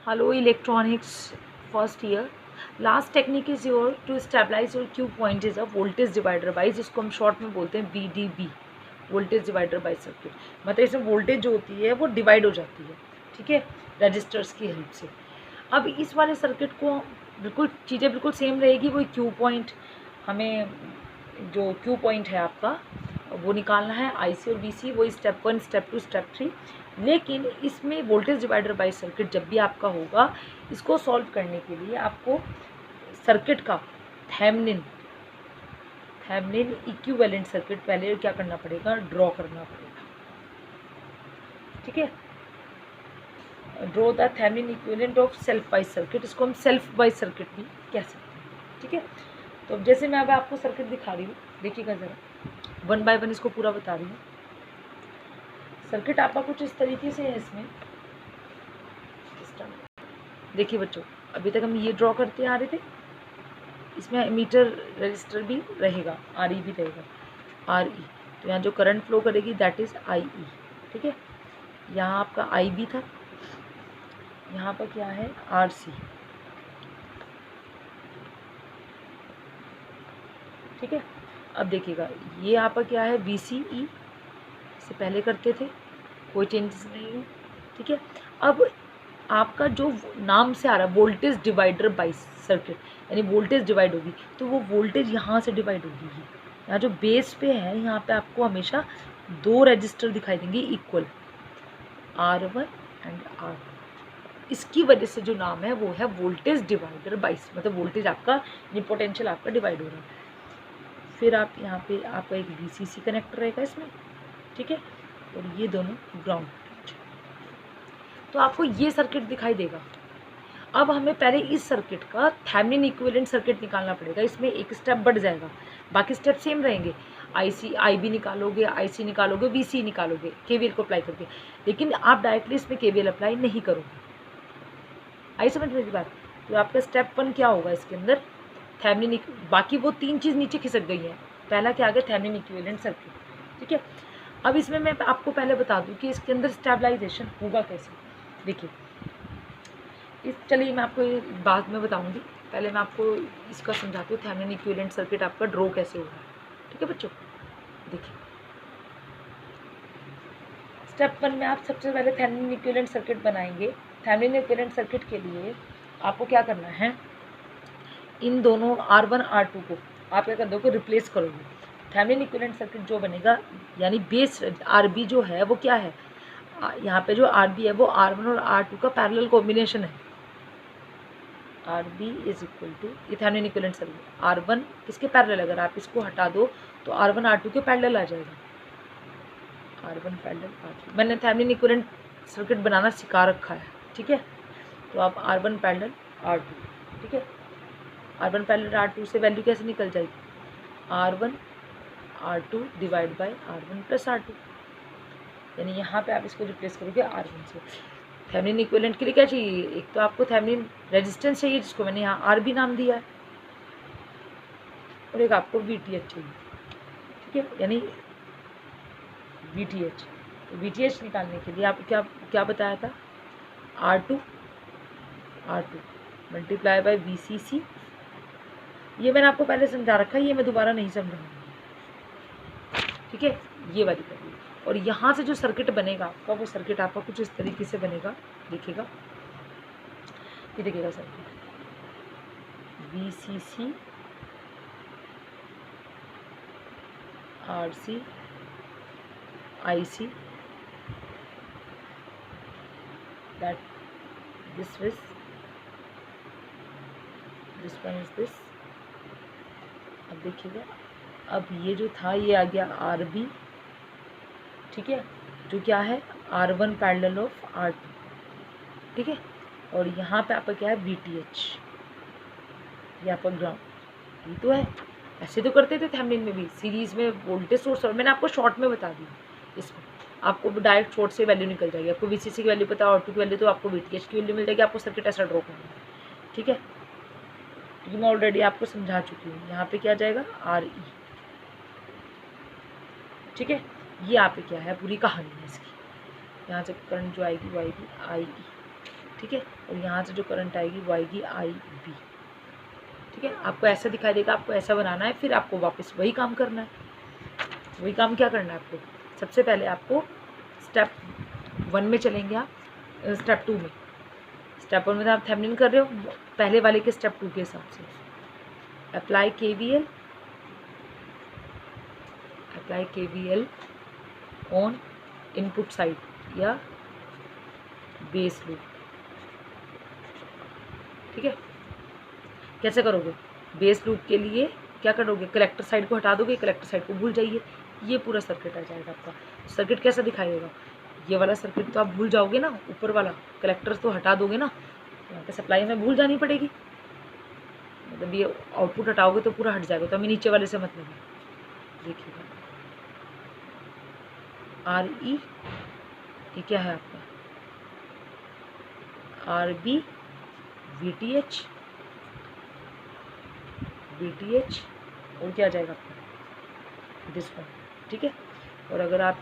Hello electronics first year. Last technique is your to stabilize your Q point is a voltage divider by, जिसको हम short में बोलते हैं VDB, voltage divider by circuit. मतलब इसमें voltage जो होती है वो डिवाइड हो जाती है, ठीक है, रजिस्टर्स की हेल्प से। अब इस वाले सर्किट को बिल्कुल चीज़ें बिल्कुल सेम रहेगी। वही क्यू पॉइंट, हमें जो क्यू पॉइंट है आपका वो निकालना है, IC और VC, वही स्टेप 1 स्टेप 2 स्टेप 3। लेकिन इसमें वोल्टेज डिवाइडर बाई सर्किट जब भी आपका होगा, इसको सॉल्व करने के लिए आपको सर्किट का थेवेनिन इक्विवेलेंट सर्किट पहले क्या करना पड़ेगा, ड्रॉ करना पड़ेगा, ठीक है। Draw the Thevenin equivalent of self by circuit, इसको हम सेल्फ बाई सर्किट भी कह सकते हैं, ठीक है। तो जैसे मैं अब आपको सर्किट दिखा रही हूँ, देखिएगा ज़रा, 1 बाय 1 इसको पूरा बता रही हूँ। सर्किट आपका कुछ इस तरीके से है। इसमें देखिए बच्चों, अभी तक हम ये ड्रॉ करते आ रहे थे। इसमें मीटर रजिस्टर भी रहेगा, RE भी रहेगा, RE। तो यहाँ जो करंट फ्लो करेगी दैट इज़ IE, ठीक है। यहाँ आपका IB था, यहाँ पर क्या है RC, ठीक है। अब देखिएगा ये आपका क्या है VCE, से पहले करते थे, कोई चेंजेस नहीं है, ठीक है। अब आपका जो नाम से आ रहा है वोल्टेज डिवाइडर बाई सर्किट, यानी वोल्टेज डिवाइड होगी, तो वो वोल्टेज यहाँ से डिवाइड होगी। यहाँ जो बेस पे है, यहाँ पे आपको हमेशा 2 रजिस्टर दिखाई देंगे इक्वल, R1 एंड R2। इसकी वजह से जो नाम है वो है वोल्टेज डिवाइडर बाई, मतलब वोल्टेज आपका, पोटेंशियल आपका डिवाइड हो रहा है। फिर आप यहाँ पे आपका एक VCC कनेक्टर रहेगा इसमें, ठीक है, और ये दोनों ग्राउंड। तो आपको ये सर्किट दिखाई देगा। अब हमें पहले इस सर्किट का थेवेनिन इक्विवेलेंट सर्किट निकालना पड़ेगा। इसमें एक स्टेप बढ़ जाएगा, बाकी स्टेप सेम रहेंगे। IB निकालोगे, IC निकालोगे, VC निकालोगे KVL को अप्लाई करके, लेकिन आप डायरेक्टली इसमें KVL अप्लाई नहीं करोगे। आई समझ में की बात। तो आपका स्टेप 1 क्या होगा इसके अंदर, थेवेनिन, बाकी वो 3 चीज़ नीचे खिसक गई हैं। पहला क्या आ गया, थेवेनिन इक्विवेलेंट सर्किट, ठीक है। अब इसमें मैं आपको पहले बता दूं कि इसके अंदर स्टेबलाइजेशन होगा कैसे। देखिए चलिए मैं आपको बाद में बताऊंगी, पहले मैं आपको इसका समझाती हूँ थेवेनिन इक्विवेलेंट सर्किट आपका ड्रॉ कैसे होगा, ठीक है बच्चों। देखिए स्टेप 1 में आप सबसे पहले थेवेनिन इक्विवेलेंट सर्किट बनाएंगे। थेवेनिन इक्विवेलेंट सर्किट के लिए आपको क्या करना है, इन दोनों R1 R2 को आप क्या कर दोगे, रिप्लेस करोगे। थेवेनिन इक्विवेलेंट सर्किट जो बनेगा, यानी बेस RB जो है वो क्या है, यहाँ पे जो RB है वो R1 और R2 का पैरेलल कॉम्बिनेशन है। RB इज इक्वल टू, ये थेवेनिन इक्विवेलेंट सर्किट, R1 किसके पैरेलल, अगर आप इसको हटा दो तो R1 R2 के पैरेलल आ जाएगा, R1 पैरेलल R2। मैंने थेवेनिन इक्विवेलेंट सर्किट बनाना सिखा रखा है, ठीक है। तो आप R1 पैरेलल R2, ठीक है। R1 पैरेलल R2 से वैल्यू कैसे निकल जाएगी, R1 R2 divide by R1 plus R2, यानी यहाँ पे आप इसको रिप्लेस करोगे R1 से। थेवेनिन इक्विवेलेंट के लिए क्या चाहिए, एक तो आपको थेवेनिन रेजिस्टेंस चाहिए, जिसको मैंने यहाँ RB नाम दिया है, और एक आपको VTH चाहिए, ठीक है, यानी VTH। तो VTH निकालने के लिए आपको क्या बताया था, R2 मल्टीप्लाई बाई VCC। ये मैंने आपको पहले समझा रखा है, ये मैं दोबारा नहीं समझाऊंगी, ठीक है। ये वाली करिए, और यहाँ से जो सर्किट बनेगा आपका, वो सर्किट आपका कुछ इस तरीके से बनेगा, देखिएगा, ये देखिएगा circuit VCC RC IC, that this one is this। अब देखिएगा, अब ये जो था ये आ गया RB, ठीक है, जो क्या है R1 पैरेलल ऑफ R2, ठीक है, और यहाँ पे आपका क्या है VTH, ये आपका ग्राउंड। ये तो है, ऐसे तो करते थे थेवेनिन में भी, सीरीज़ में वोल्टेज सोर्स, और मैंने आपको शॉर्ट में बता दी। इसमें आपको डायरेक्ट शॉर्ट से वैल्यू निकल जाएगी, आपको VCC की वैल्यू पता है, R2 की वैल्यू, तो आपको VTH की वैल्यू मिल जाएगी। आपको सर्किट ऐसा ड्रॉ करना है, ठीक है। ये मैं ऑलरेडी आपको समझा चुकी हूँ। यहाँ पे क्या जाएगा RE, ठीक है। ये यहाँ पे क्या है, पूरी कहानी है इसकी। यहाँ से करंट जो आएगी वो आएगी IE, ठीक है। और यहाँ से जो करंट आएगी वो आएगी आई बी, ठीक है। आपको ऐसा दिखाई देगा, आपको ऐसा बनाना है, फिर आपको वापस वही काम करना है। वही काम क्या करना है आपको, सबसे पहले आपको स्टेप 1 में चलेंगे आप, स्टेप 2 में। स्टेप 1 में आप थेवेनिन कर रहे हो, पहले वाले के स्टेप 2 के हिसाब से apply KVL on input side या बेस लूप, ठीक है। कैसे करोगे, बेस लूप के लिए क्या करोगे, कलेक्टर साइड को हटा दोगे, कलेक्टर साइड को भूल जाइए, ये पूरा सर्किट आ जाएगा आपका। सर्किट कैसा दिखाई देगा, ये वाला सर्किट तो आप भूल जाओगे ना, ऊपर वाला कलेक्टर तो हटा दोगे ना, यहाँ पे सप्लाई में भूल जानी पड़ेगी, मतलब ये आउटपुट हटाओगे तो पूरा हट जाएगा, तो हमें नीचे वाले से मतलब है। देखिएगा RE ये क्या है आपका, RB VTH और क्या आ जाएगा आपका दिस वन, ठीक है। और अगर आप,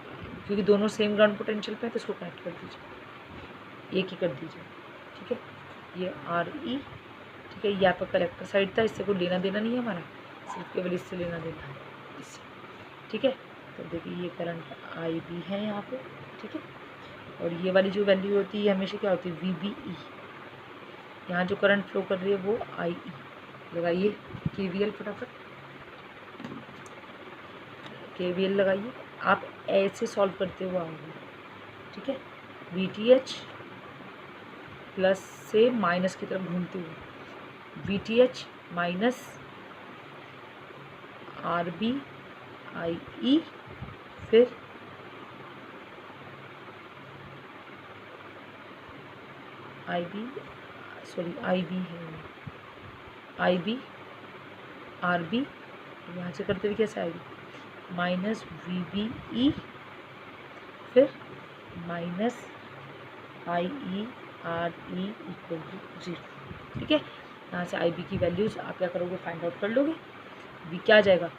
क्योंकि दोनों सेम ग्राउंड पोटेंशियल पे है तो इसको कनेक्ट कर दीजिए, एक ही कर दीजिए, ठीक है। ये RE, ठीक है, ये आपका कलेक्टर साइड था, इससे कोई लेना देना नहीं है हमारा, सिर्फ केवल इससे लेना देना है, इससे, ठीक है। तो देखिए ये करंट IB है यहाँ पे, ठीक है। और ये वाली जो वैल्यू होती है हमेशा क्या होती है VBE, यहाँ जो करंट फ्लो कर रही है वो IE। लगाइए KVL, फटाफट KVL लगाइए, आप ऐसे सॉल्व करते हुए आओगे, ठीक है। VTH प्लस से माइनस की तरफ घूमते हुए, VTH माइनस RB IE, फिर IB है, IB RB, यहाँ से करते हुए कैसे आएगी, माइनस VBE, फिर minus IE RE equal to 0, ठीक है। यहाँ से IB की वैल्यूज आप क्या करोगे, फाइंड आउट कर लोगे। V क्या आ जाएगा,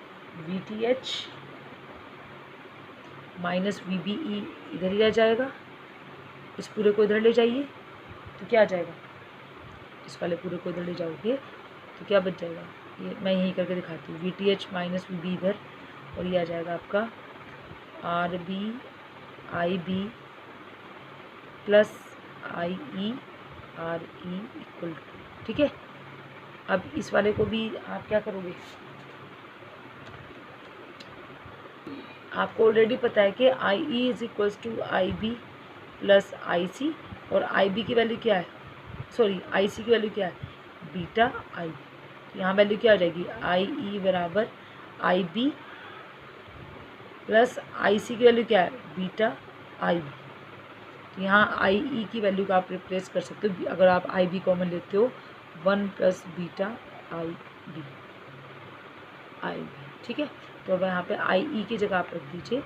VTH माइनस VBE इधर ही रह जाएगा, इस पूरे को इधर ले जाइए तो क्या आ जाएगा, इस वाले पूरे को इधर ले जाओगे तो क्या बच जाएगा, ये मैं यही करके दिखाती हूँ, VTH माइनस VB इधर, और ये आ जाएगा आपका RB IB plus IE RE equal to, ठीक है। अब इस वाले को भी आप क्या करोगे, आपको ऑलरेडी पता है कि IE is equals to IB plus IC, और IB की वैल्यू क्या है, सॉरी IC की वैल्यू क्या है, बीटा IB। तो यहाँ वैल्यू क्या आ जाएगी, IE बराबर IB प्लस IC की वैल्यू क्या है, बीटा IB। तो यहाँ IE की वैल्यू का आप रिप्लेस कर सकते हो, अगर आप IB कॉमन लेते हो, 1 प्लस बीटा IB, ठीक है। तो अब यहाँ पे IE की जगह आप रख दीजिए,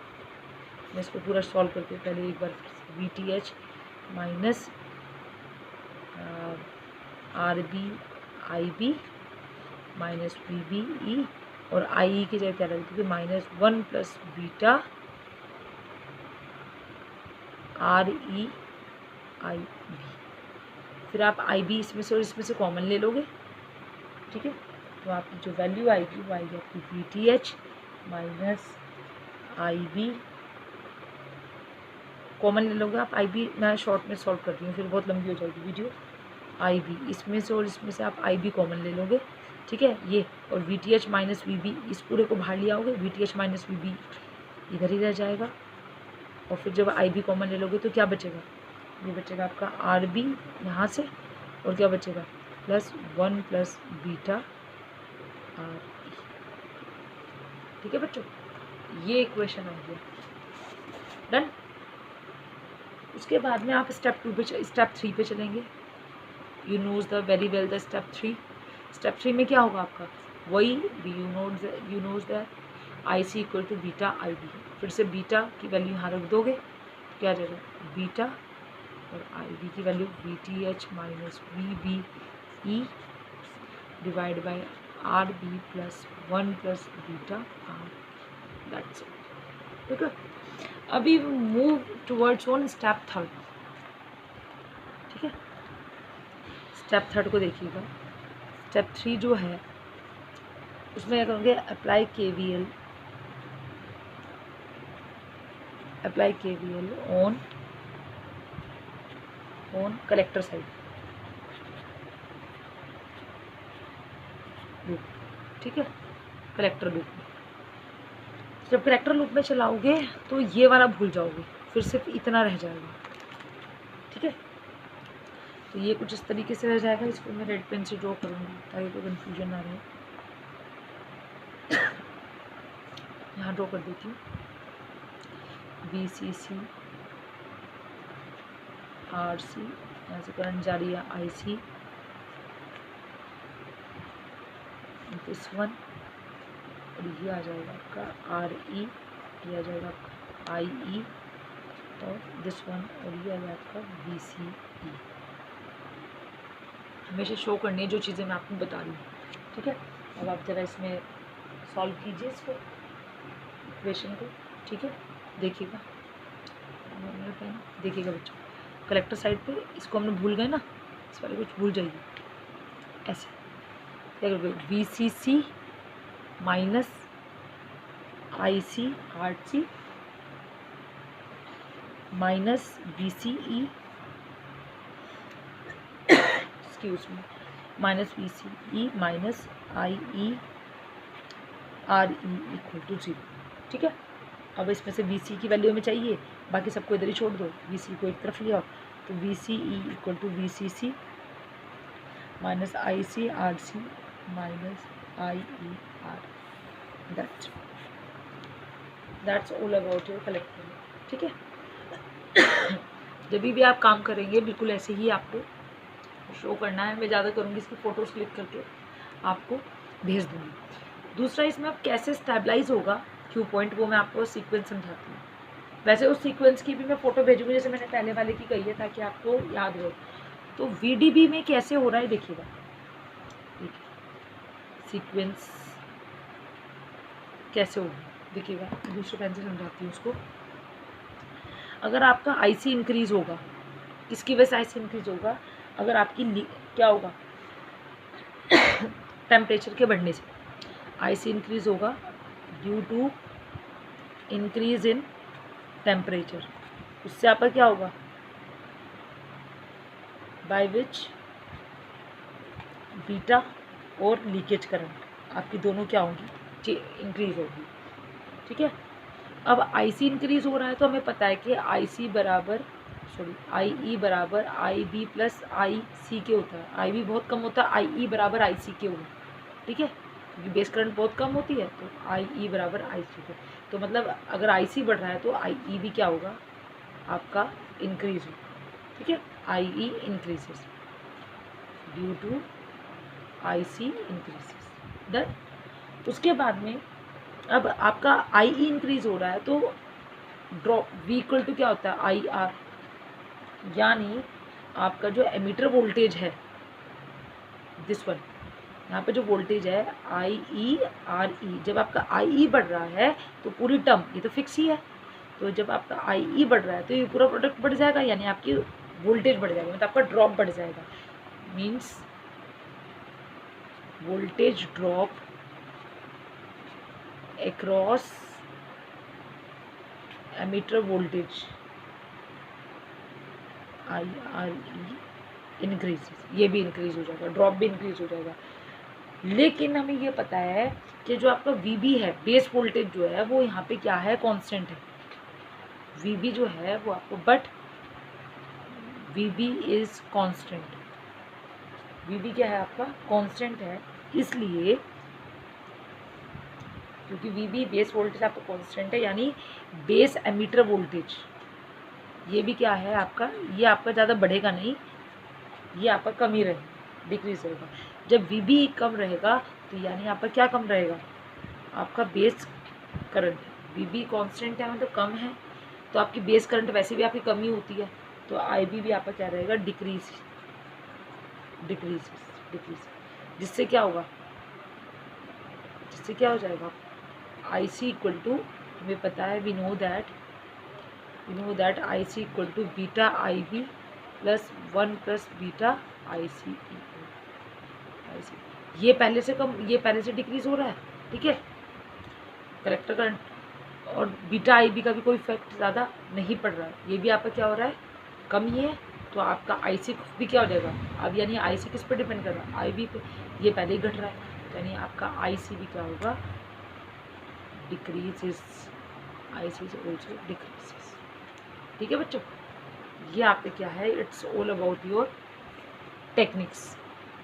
मैं इसको पूरा सॉल्व करके पहले एक बार VTH minus RB IB minus VBE, और IE की जगह क्या रख दीजिए, minus 1 plus beta RE IB। फिर आप IB इसमें से और इसमें से कॉमन ले लोगे, ठीक है। तो आपकी जो वैल्यू आएगी वो आएगी आपकी VTH माइनस IB, कॉमन ले लोगे आप IB, मैं शॉर्ट में सॉल्व करती हूँ फिर बहुत लंबी हो जाएगी वीडियो। IB इसमें से और इसमें से आप IB कॉमन ले लोगे, ठीक है, ये, और VTH माइनस VB इस पूरे को बाहर लिया होगे, VTH माइनस VB इधर ही रह जाएगा, और फिर जब IB कॉमन ले लोगे तो क्या बचेगा, ये बचेगा आपका RB यहाँ से, और क्या बचेगा, प्लस 1 प्लस बीटा RE, ठीक है बच्चों, ये इक्वेशन आ गया, डन। उसके बाद में आप स्टेप 3 पे चलेंगे, you knows the very well the step 3। Step 3 में क्या होगा आपका, वही you knows the IC equal to beta IB, फिर से बीटा की वैल्यू यहाँ रख दोगे तो क्या आ जाएगा, बीटा, और IB की value VTH minus VBE divide by RB plus 1 plus beta R, that's it, ठीक है। अभी मूव टुवर्ड्स ऑन स्टेप 3, ठीक है। स्टेप थर्ड को देखिएगा। स्टेप 3 जो है उसमें क्या करोगे, apply KVL on collector side loop, ठीक है, कलेक्टर लूप में। जब कलेक्टर लूप में चलाओगे तो ये वाला भूल जाओगे, फिर सिर्फ इतना रह जाएगा, ठीक है। तो ये कुछ इस तरीके से रह जाएगा। इसको मैं रेड पेन से ड्रॉ करूँगी ताकि कोई कन्फ्यूजन ना रहे। यहाँ ड्रॉ कर देती हूँ, VCC RC, यहाँ से करंट जा रही है IC, दिस वन, और ये आ जाएगा आपका RE, ये आ जाएगा आपका IE, और दिस वन, और ये आ जाएगा आपका VCE। हमेशा शो करनी है जो चीज़ें मैं आपको बता रही हूँ, ठीक है। अब आप ज़रा इसमें सॉल्व कीजिए इसको, इक्वेशन को, ठीक है। देखिएगा देखिएगा बच्चों, कलेक्टर साइड पे इसको हमने भूल गए ना, इस वाले कुछ भूल जाइए, ऐसे क्या करोगे, VCC minus IC RC minus VCE, excuse me, minus VCE minus IE RE equal to 0, ठीक है। अब इसमें से VC की वैल्यू हमें चाहिए, बाकी सबको इधर ही छोड़ दो, VC को एक तरफ लिया, तो VCE equal to VCC minus IC RC minus IE R। That's all about your collector, ठीक है। जब भी आप काम करेंगे बिल्कुल ऐसे ही आपको शो करना है। मैं ज़्यादा करूँगी इसकी फ़ोटोज़ क्लिक करके आपको भेज दूँगी। दूसरा, इसमें अब कैसे स्टेबलाइज होगा क्यू पॉइंट, वो मैं आपको सीक्वेंस समझाती हूँ। वैसे उस सीक्वेंस की भी मैं फ़ोटो भेजूँगी जैसे मैंने पहले वाले की कही है, ताकि आपको याद रहे। तो VDB में कैसे हो रहा है देखिएगा, सीक्वेंस कैसे होगा देखिएगा, दूसरे पेन से समझाती हूँ उसको। अगर आपका IC इंक्रीज़ होगा, किसकी वजह से IC इंक्रीज़ होगा, अगर आपकी क्या होगा, टेम्परेचर के बढ़ने से IC इंक्रीज़ होगा due to increase in temperature. उससे आपका क्या होगा, बाय विच बीटा और लीकेज करंट आपकी दोनों क्या होंगी, इंक्रीज होगी, ठीक है। अब IC इंक्रीज हो रहा है तो हमें पता है कि IE बराबर IB प्लस IC के होता है। IB बहुत कम होता है, IE बराबर IC के होगा, ठीक है, क्योंकि बेस करंट बहुत कम होती है, तो IE बराबर IC के। तो मतलब अगर IC बढ़ रहा है तो IE भी क्या होगा आपका, इंक्रीज होगा, ठीक है। IE increases due to IC increases. Then उसके बाद में अब आपका IE इंक्रीज हो रहा है तो ड्रॉप V इक्वल टू क्या होता है, IR, यानी आपका जो एमीटर वोल्टेज है दिस वन, यहाँ पे जो वोल्टेज है IE RE, जब आपका IE बढ़ रहा है तो पूरी टर्म ये तो फिक्स ही है, तो जब आपका IE बढ़ रहा है तो ये पूरा प्रोडक्ट बढ़ जाएगा, यानी आपकी वोल्टेज बढ़ जाएगा, मतलब आपका ड्रॉप बढ़ जाएगा। Means voltage drop across ammeter voltage IRE increase, ये भी इंक्रीज हो जाएगा, ड्रॉप भी इंक्रीज हो जाएगा। लेकिन हमें ये पता है कि जो आपका VB है, बेस वोल्टेज जो है वो यहाँ पे क्या है, कांस्टेंट है, VB जो है वो आपको, but VB is constant, VB क्या है आपका, कांस्टेंट है, इसलिए क्योंकि VB बेस वोल्टेज आपका कांस्टेंट है, यानी बेस एमीटर वोल्टेज ये भी क्या है आपका, ये आपका ज़्यादा बढ़ेगा नहीं, ये आपका कम ही रहेगा, डिक्रीज होगा। जब VB कम रहेगा तो यानी आपका क्या कम रहेगा, आपका बेस करंट। VB कांस्टेंट है मतलब कम है, तो आपकी बेस करंट वैसे भी आपकी कम ही होती है, तो IB भी आपका क्या रहेगा, डिक्रीज, जिससे क्या होगा, जिससे क्या हो जाएगा, IC इक्वल टू, हमें पता है, we know that IC equal to beta IB plus 1 plus beta IC ये पहले से कम, ये पहले से डिक्रीज हो रहा है, ठीक है। कलेक्टर करंट और बीटा IB का भी कोई इफेक्ट ज़्यादा नहीं पड़ रहा है, ये भी आपका क्या हो रहा है, कम ही है। तो आपका IC भी क्या हो जाएगा अब, यानी IC किस पे डिपेंड कर रहा है, IB पे, ये पहले ही घट रहा है, यानी आपका IC भी क्या होगा, डिक्रीजेस, IC ऑल्सो डिक्रीजेस, ठीक है बच्चों। ये आपके क्या है, it's all about your techniques.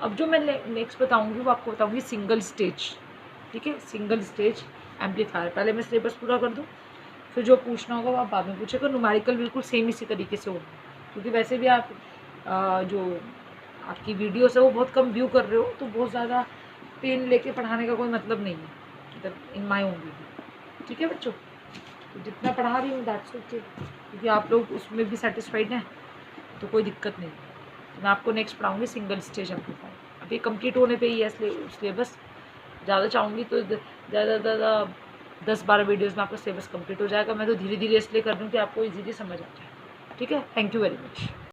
अब जो मैं नेक्स्ट बताऊंगी वो आपको बताऊंगी सिंगल स्टेज, ठीक है, सिंगल स्टेज एम्पलीफायर। पहले मैं सिलेबस पूरा कर दूं, फिर जो पूछना होगा वो आप बाद में पूछेगा। न्यूमेरिकल बिल्कुल सेम इसी तरीके से होगा, क्योंकि वैसे भी आप जो आपकी वीडियोस है वो बहुत कम व्यू कर रहे हो, तो बहुत ज़्यादा पेन लेके पढ़ाने का कोई मतलब नहीं है, मतलब इन माई ओन वीडियो, ठीक है बच्चों। तो जितना पढ़ा रही हूँ दैट्स ओके, क्योंकि आप लोग उसमें भी सेटिस्फाइड हैं तो कोई दिक्कत नहीं। तो मैं आपको नेक्स्ट पढ़ाऊँगी सिंगल स्टेज एम्पलीफायर। अभी कंप्लीट होने पे ही है सिलेबस, ज़्यादा चाहूँगी तो ज़्यादा 10-12 वीडियोज़ में आपका सिलेबस कंप्लीट हो जाएगा। मैं तो धीरे धीरे इसलिए कर रही हूँ कि आपको इजीली समझ आ जाए, ठीक है। Thank you very much.